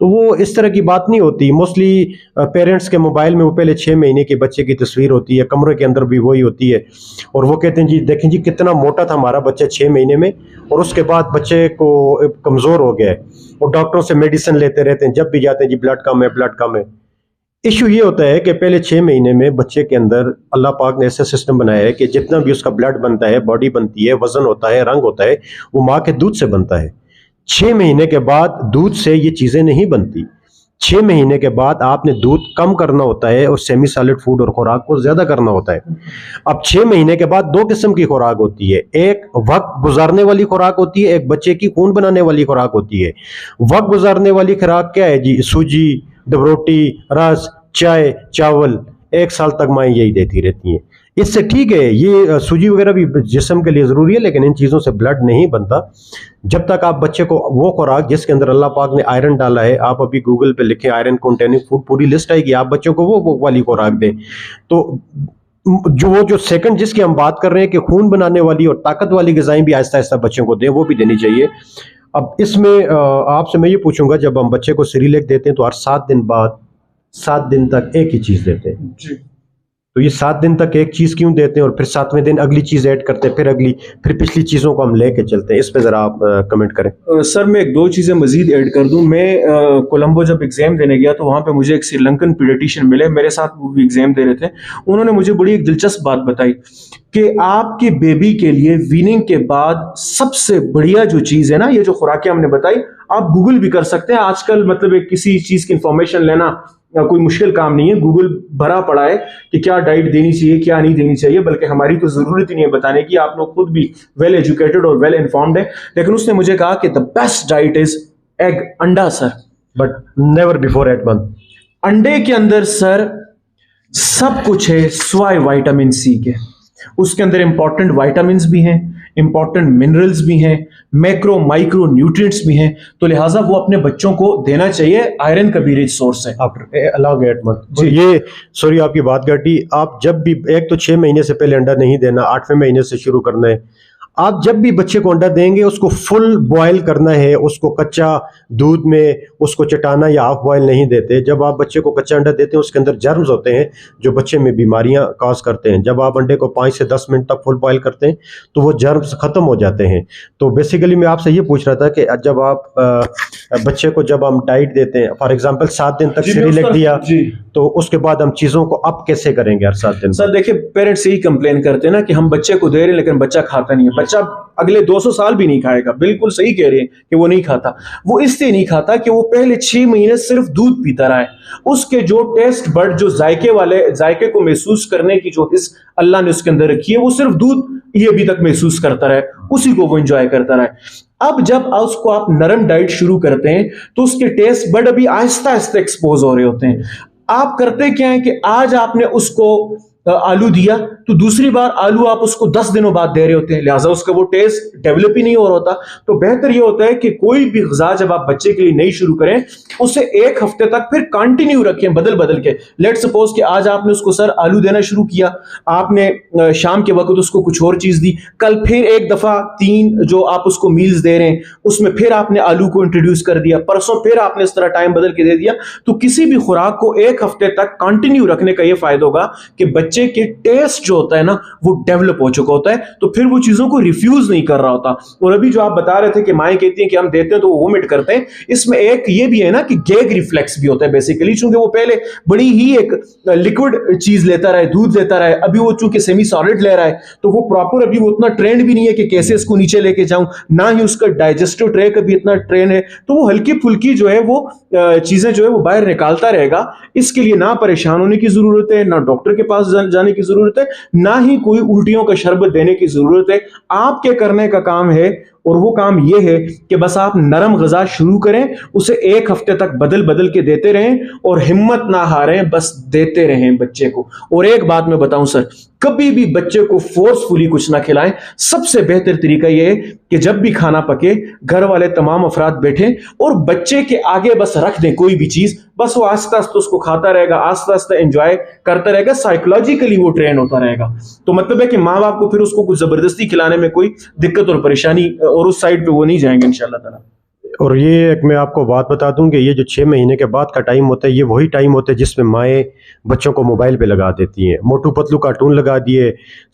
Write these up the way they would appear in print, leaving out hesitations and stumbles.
تو وہ اس طرح کی بات نہیں ہوتی. موسٹلی پیرنٹس کے موبائل میں وہ پہلے 6 مہینے کے بچے کی تصویر ہوتی ہے, کمرے کے اندر بھی وہی ہوتی ہے, اور وہ کہتے ہیں جی دیکھیں جی کتنا موٹا تھا ہمارا بچہ 6 مہینے میں, اور اس کے بعد بچے کو کمزور ہو گیا ہے, اور ڈاکٹروں سے میڈیسن لیتے رہتے ہیں, جب بھی جاتے ہیں جی بلڈ کم ہے بلڈ کم ہے. ایشو یہ ہوتا ہے کہ پہلے 6 مہینے میں بچے کے اندر اللہ پاک نے ایسا سسٹم بنایا ہے کہ جتنا بھی اس کا بلڈ بنتا ہے, باڈی بنتی ہے, وزن ہوتا ہے, رنگ ہوتا ہے, وہ ماں کے دودھ سے بنتا ہے. 6 مہینے کے بعد دودھ سے یہ چیزیں نہیں بنتی. 6 مہینے کے بعد آپ نے دودھ کم کرنا ہوتا ہے اور سیمی سالڈ فوڈ اور خوراک کو زیادہ کرنا ہوتا ہے. اب 6 مہینے کے بعد 2 قسم کی خوراک ہوتی ہے, ایک وقت گزارنے والی خوراک ہوتی ہے, ایک بچے کی خون بنانے والی خوراک ہوتی ہے. وقت گزارنے والی خوراک کیا ہے جی؟ سوجی, ڈبروٹی, رس, چائے, چاول. 1 سال تک مائیں یہی دیتی رہتی ہیں. اس سے ٹھیک ہے یہ سوجی وغیرہ بھی جسم کے لیے ضروری ہے, لیکن ان چیزوں سے بلڈ نہیں بنتا. جب تک آپ بچے کو وہ خوراک جس کے اندر اللہ پاک نے آئرن ڈالا ہے, آپ ابھی گوگل پہ لکھیں آئرن کنٹیننگ فوڈ, پوری لسٹ آئے گی, آپ بچوں کو وہ والی خوراک دیں. تو جو سیکنڈ جس کی ہم بات کر رہے ہیں کہ خون بنانے والی اور طاقت والی غذائیں بھی آہستہ آہستہ بچوں کو دیں, وہ بھی دینی چاہیے. اب اس میں آپ سے میں یہ پوچھوں گا, جب ہم بچے کو سیریلیک دیتے ہیں تو ہر 7 دن بعد 7 دن تک ایک ہی چیز دیتے ہیں جی. تو یہ 7 دن تک ایک چیز کیوں دیتے ہیں, اور پھر 7ویں دن اگلی چیز ایڈ کرتے ہیں, پھر پچھلی چیزوں کو ہم لے کے چلتے ہیں؟ اس پہ ذرا آپ کمنٹ کریں. سر میں 2 چیزیں مزید ایڈ کر دوں. میں کولمبو جب ایگزام دینے گیا تو وہاں پہ مجھے ایک سری لنکن پیڈیٹیشین ملے, میرے ساتھ وہ بھی ایگزام دے رہے تھے. انہوں نے مجھے بڑی ایک دلچسپ بات بتائی کہ آپ کے بیبی کے لیے ویننگ کے بعد سب سے بڑھیا جو چیز ہے نا, یہ جو خوراکیں ہم نے بتائی, آپ گوگل بھی کر سکتے ہیں. آج کل مطلب کسی چیز کی انفارمیشن لینا کوئی مشکل کام نہیں ہے, گوگل بھرا پڑا ہے کہ کیا ڈائٹ دینی چاہیے کیا نہیں دینی چاہیے, بلکہ ہماری تو ضرورت ہی نہیں ہے بتانے کی, آپ لوگ خود بھی ویل ایجوکیٹڈ اور ویل انفارمڈ ہے. لیکن اس نے مجھے کہا کہ the best diet is egg, انڈا سر, بٹ نیور بیفور 8 months. انڈے کے اندر سر سب کچھ ہے سوائے وائٹامن سی کے. اس کے اندر امپورٹنٹ وائٹامنس بھی ہیں, امپورٹنٹ منرلز بھی ہیں, میکرو مائکرو نیوٹرینٹس بھی ہیں, تو لہٰذا وہ اپنے بچوں کو دینا چاہیے. آئرن کا بھی رچ سورس ہے. along 8 months. یہ سوری آپ کی بات کاٹی, آپ جب بھی ایک تو 6 مہینے سے پہلے انڈا نہیں دینا, 8ویں مہینے سے شروع کرنا ہے. آپ جب بھی بچے کو انڈا دیں گے اس کو فل بوائل کرنا ہے, اس کو کچا دودھ میں اس کو چٹانا یا ہاف بوائل نہیں دیتے. جب آپ بچے کو کچا انڈا دیتے ہیں اس کے اندر جرمز ہوتے ہیں جو بچے میں بیماریاں کاز کرتے ہیں. جب آپ انڈے کو 5 سے 10 منٹ تک فل بوائل کرتے ہیں تو وہ جرمز ختم ہو جاتے ہیں. تو بیسیکلی میں آپ سے یہ پوچھ رہا تھا کہ جب آپ بچے کو جب ہم ڈائٹ دیتے ہیں, فار ایگزامپل 7 دن تک سیریلیک دیا, تو اس کے بعد ہم چیزوں کو اب کیسے کریں گے ہر 7 دن؟ سر دیکھیں پیرنٹس یہی کمپلین کرتے ہیں نا کہ ہم بچے کو دے رہے ہیں لیکن بچہ کھاتا نہیں ہے. بچہ اگلے 200 سال بھی نہیں کھائے گا. بالکل صحیح کہہ رہے ہیں کہ وہ نہیں کھاتا. وہ اس سے نہیں کھاتا کہ وہ پہلے 6 مہینے صرف دودھ پیتا رہا ہے. اس کے جو ٹیسٹ بڈ, جو ذائقے کو محسوس کرنے کی جو حس اللہ نے اس کے اندر رکھی ہے, وہ صرف دودھ یہ ابھی تک محسوس کرتا رہا ہے, اسی کو وہ انجوائے کرتا رہا ہے. اب جب اس کو آپ نرم ڈائٹ شروع کرتے ہیں تو اس کے ٹیسٹ بڈ ابھی آہستہ آہستہ ایکسپوز ہو رہے ہوتے ہیں. آپ کرتے کیا ہے کہ آج آپ نے اس کو آلو دیا تو دوسری بار آلو آپ اس کو 10 دنوں بعد دے رہے ہوتے ہیں, لہٰذا اس کا وہ ٹیسٹ ڈیولپ ہی نہیں ہو رہا ہوتا. تو بہتر یہ ہوتا ہے کہ کوئی بھی غذا جب آپ بچے کے لیے نئی شروع کریں اسے 1 ہفتے تک پھر کنٹینیو رکھیں بدل کے. لیٹ سپوز کہ آج آپ نے اس کو سر آلو دینا شروع کیا, آپ نے شام کے وقت اس کو کچھ اور چیز دی, کل پھر ایک دفعہ 3 جو آپ اس کو میلز دے رہے ہیں اس میں پھر آپ نے آلو کو انٹروڈیوس کر دیا, پرسوں پھر آپ نے اس طرح ٹائم بدل کے دے دیا. تو کسی بھی خوراک کو 1 ہفتے تک کنٹینیو رکھنے کا یہ فائدہ ہوگا کہ بچے کے ٹیسٹ جو ہوتا ہے نا وہ ڈیولپ ہو چکا ہوتا ہے, تو پھر وہ چیزوں کو ریفیوز نہیں کر رہا ہوتا. اور ابھی جو آپ بتا رہے تھے کہ مائیں کہتی ہیں کہ ہم دیتے ہیں تو وہ وومٹ کرتے ہیں, اس میں ایک یہ بھی ہے نا کہ گیگ ریفلیکس بھی ہوتا ہے بیسیکلی, چونکہ وہ پہلے بڑی ہی ایک لکوڈ چیز لیتا رہا ہے, دودھ لیتا رہا ہے, ابھی وہ چونکہ سیمی سالڈ لے رہا ہے تو وہ پراپر ابھی وہ اتنا ٹرینڈ بھی نہیں ہے کہ کیسے اس کو نیچے لے کے جاؤں, نہ ہی اس کا ڈائجسٹو ٹرے کا بھی اتنا ٹرین ہے. تو وہ ہلکی پھلکی جو ہے وہ چیزیں جو ہے وہ باہر نکالتا رہے گا. اس کے لیے نہ پریشان ہونے کی ضرورت ہے, نہ ڈاکٹر کے پاس جانے کی ضرورت ہے, نہ ہی کوئی الٹیوں کا شربت دینے کی ضرورت ہے. آپ کے کرنے کا کام ہے, اور وہ کام یہ ہے کہ بس آپ نرم غذا شروع کریں, اسے 1 ہفتے تک بدل کے دیتے رہیں اور ہمت نہ ہاریں, بس دیتے رہیں بچے کو. اور ایک بات میں بتاؤں سر, کبھی بھی بچے کو فورسفلی کچھ نہ کھلائیں. سب سے بہتر طریقہ یہ ہے کہ جب بھی کھانا پکے گھر والے تمام افراد بیٹھیں اور بچے کے آگے بس رکھ دیں کوئی بھی چیز, بس وہ آہستہ آہستہ اس کو کھاتا رہے گا, آہستہ آہستہ انجوائے کرتا رہے گا, سائیکولوجیکلی وہ ٹرین ہوتا رہے گا. تو مطلب ہے کہ ماں باپ کو پھر اس کو کچھ زبردستی کھلانے میں کوئی دقت اور پریشانی اور اس سائڈ پہ وہ نہیں جائیں گے انشاءاللہ تعالیٰ. اور یہ ایک میں آپ کو بات بتا دوں کہ یہ جو 6 مہینے کے بعد کا ٹائم ہوتا ہے یہ وہی ٹائم ہوتا ہے جس میں مائیں بچوں کو موبائل پہ لگا دیتی ہیں. موٹو پتلو کارٹون لگا دیے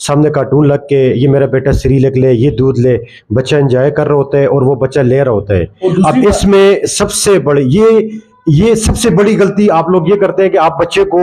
سامنے، کارٹون لگ کے یہ میرا بیٹا سیریلک لے، یہ دودھ لے، بچہ انجوائے کر رہا ہوتا ہے اور وہ بچہ لے رہا ہوتا ہے. اب اس میں سب سے بڑی یہ سب سے بڑی غلطی آپ لوگ یہ کرتے ہیں کہ آپ بچے کو،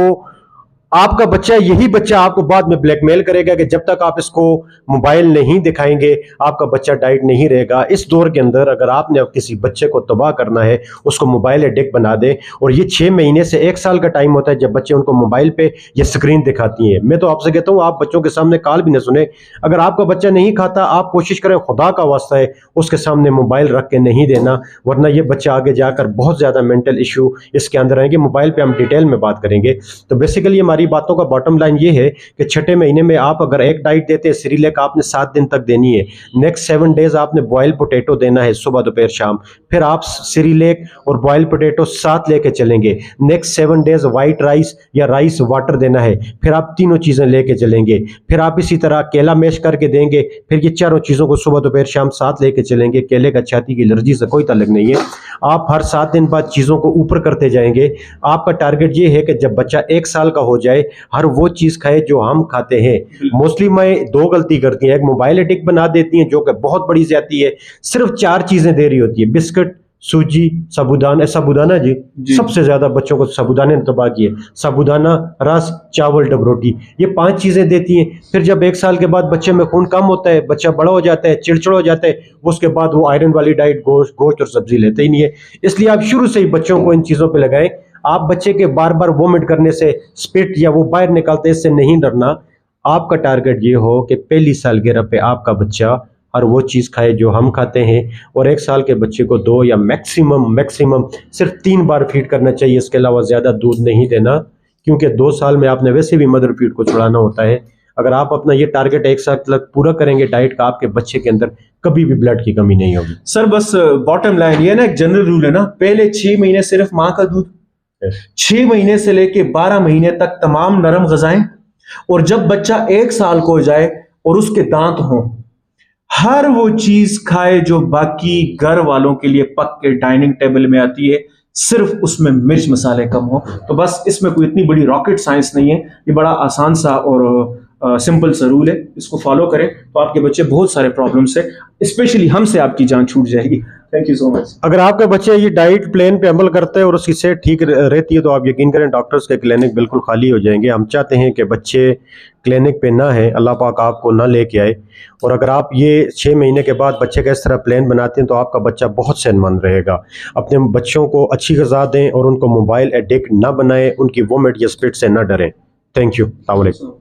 آپ کا بچہ، یہی بچہ آپ کو بعد میں بلیک میل کرے گا کہ جب تک آپ اس کو موبائل نہیں دکھائیں گے آپ کا بچہ ڈائٹ نہیں رہے گا. اس دور کے اندر اگر آپ نے کسی بچے کو تباہ کرنا ہے اس کو موبائل ایڈکٹ بنا دیں. اور یہ 6 مہینے سے 1 سال کا ٹائم ہوتا ہے جب بچے ان کو موبائل پہ یہ سکرین دکھاتی ہیں. میں تو آپ سے کہتا ہوں آپ بچوں کے سامنے کال بھی نہ سنیں. اگر آپ کا بچہ نہیں کھاتا آپ کوشش کریں، خدا کا واسطہ ہے اس کے سامنے موبائل رکھ کے نہیں دینا، ورنہ یہ بچہ آگے جا کر بہت زیادہ مینٹل ایشو اس کے اندر آئیں گے. موبائل پہ ہم ڈیٹیل میں بات کریں گے. تو بیسیکلی ہماری باتوں کا باٹم لائن یہ ہے کہ 6 مہینے میں آپ اگر ایک ڈائٹ دیتے ہیں، سیریلیک آپ نے 7 دن تک دینی ہے. نیکسٹ 7 ڈیز آپ نے بوائل پوٹیٹو دینا ہے صبح دوپہر شام. پھر آپ سیریلیک اور بوائل پوٹیٹو ساتھ لے کے چلیں گے. نیکسٹ 7 ڈیز وائٹ رائس یا رائس واٹر دینا ہے. پھر آپ تینوں چیزیں لے کے چلیں گے. پھر آپ اسی طرح کیلا میش کر کے دیں گے. پھر یہ چاروں چیزوں کو صبح دوپہر شام ساتھ لے کے چلیں گے. کیلے کا چھاتی کی الرجی سے کوئی تعلق نہیں ہے. آپ ہر 7 دن بعد چیزوں کو اوپر کرتے جائیں گے. آپ کا ٹارگٹ یہ ہے کہ جب بچہ 1 سال کا ہو جائے ہر وہ چیز کھائے جو ہم کھاتے ہیں. موسٹلی میں 2 غلطی کرتی ہیں. ایک موبائل ایڈکٹ بنا دیتی ہیں جو کہ بہت بڑی زیادتی ہے. صرف 4 چیزیں دے رہی ہوتی ہے، بسکٹ، سوجی، سابودانہ جی سب سے زیادہ بچوں کو سابودانے نے تباہ کیے. سابودانہ، رس، چاول، ڈب روٹی، یہ 5 چیزیں دیتی ہیں. پھر جب 1 سال کے بعد بچے میں خون کم ہوتا ہے، بچہ بڑا ہو جاتا ہے، چڑچڑ ہو جاتا ہے، اس کے بعد وہ آئرن والی ڈائٹ گوشت اور سبزی لیتے ہی نہیں ہے. اس لیے آپ شروع سے ہی بچوں کو ان چیزوں پہ لگائیں. آپ بچے کے بار بار وومٹ کرنے سے، سپٹ یا وہ باہر نکالتے اس سے نہیں ڈرنا. آپ کا ٹارگٹ یہ ہو کہ پہلی سالگرہ پہ آپ کا بچہ ہر وہ چیز کھائے جو ہم کھاتے ہیں. اور 1 سال کے بچے کو 2 یا میکسیمم صرف 3 بار فیڈ کرنا چاہیے. اس کے علاوہ زیادہ دودھ نہیں دینا، کیونکہ 2 سال میں آپ نے ویسے بھی مدر فیڈ کو چھڑانا ہوتا ہے. اگر آپ اپنا یہ ٹارگٹ 1 سال تک پورا کریں گے ڈائٹ کا، آپ کے بچے کے اندر کبھی بھی بلڈ کی کمی نہیں ہوگی. سر بس باٹم لائن یہ نا، ایک جنرل رول ہے نا، پہلے 6 مہینے صرف ماں کا دودھ، 6 مہینے سے لے کے 12 مہینے تک تمام نرم غذائیں، اور جب بچہ 1 سال کو ہو جائے اور اس کے دانت ہوں ہر وہ چیز کھائے جو باقی گھر والوں کے لیے پک کے ڈائننگ ٹیبل میں آتی ہے، صرف اس میں مرچ مسالے کم ہو. تو بس اس میں کوئی اتنی بڑی راکٹ سائنس نہیں ہے، یہ بڑا آسان سا اور سمپل سا رول ہے. اس کو فالو کریں تو آپ کے بچے بہت سارے پرابلم سے، اسپیشلی ہم سے، آپ کی جان چھوٹ جائے گی. تھینک یو سو مچ. اگر آپ کا بچہ یہ ڈائٹ پلان پہ عمل کرتا ہے اور اس کی صحت ٹھیک رہتی ہے تو آپ یقین کریں ڈاکٹرز کے کلینک بالکل خالی ہو جائیں گے. ہم چاہتے ہیں کہ بچے کلینک پہ نہ ہیں، اللہ پاک آپ کو نہ لے کے آئے. اور اگر آپ یہ 6 مہینے کے بعد بچے کا اس طرح پلان بناتے ہیں تو آپ کا بچہ بہت صحت مند رہے گا. اپنے بچوں کو اچھی غذا دیں اور ان کو موبائل ایڈکٹ نہ بنائیں، ان کی وومٹ یا سپٹ سے نہ ڈریں. Thank you. السلام علیکم.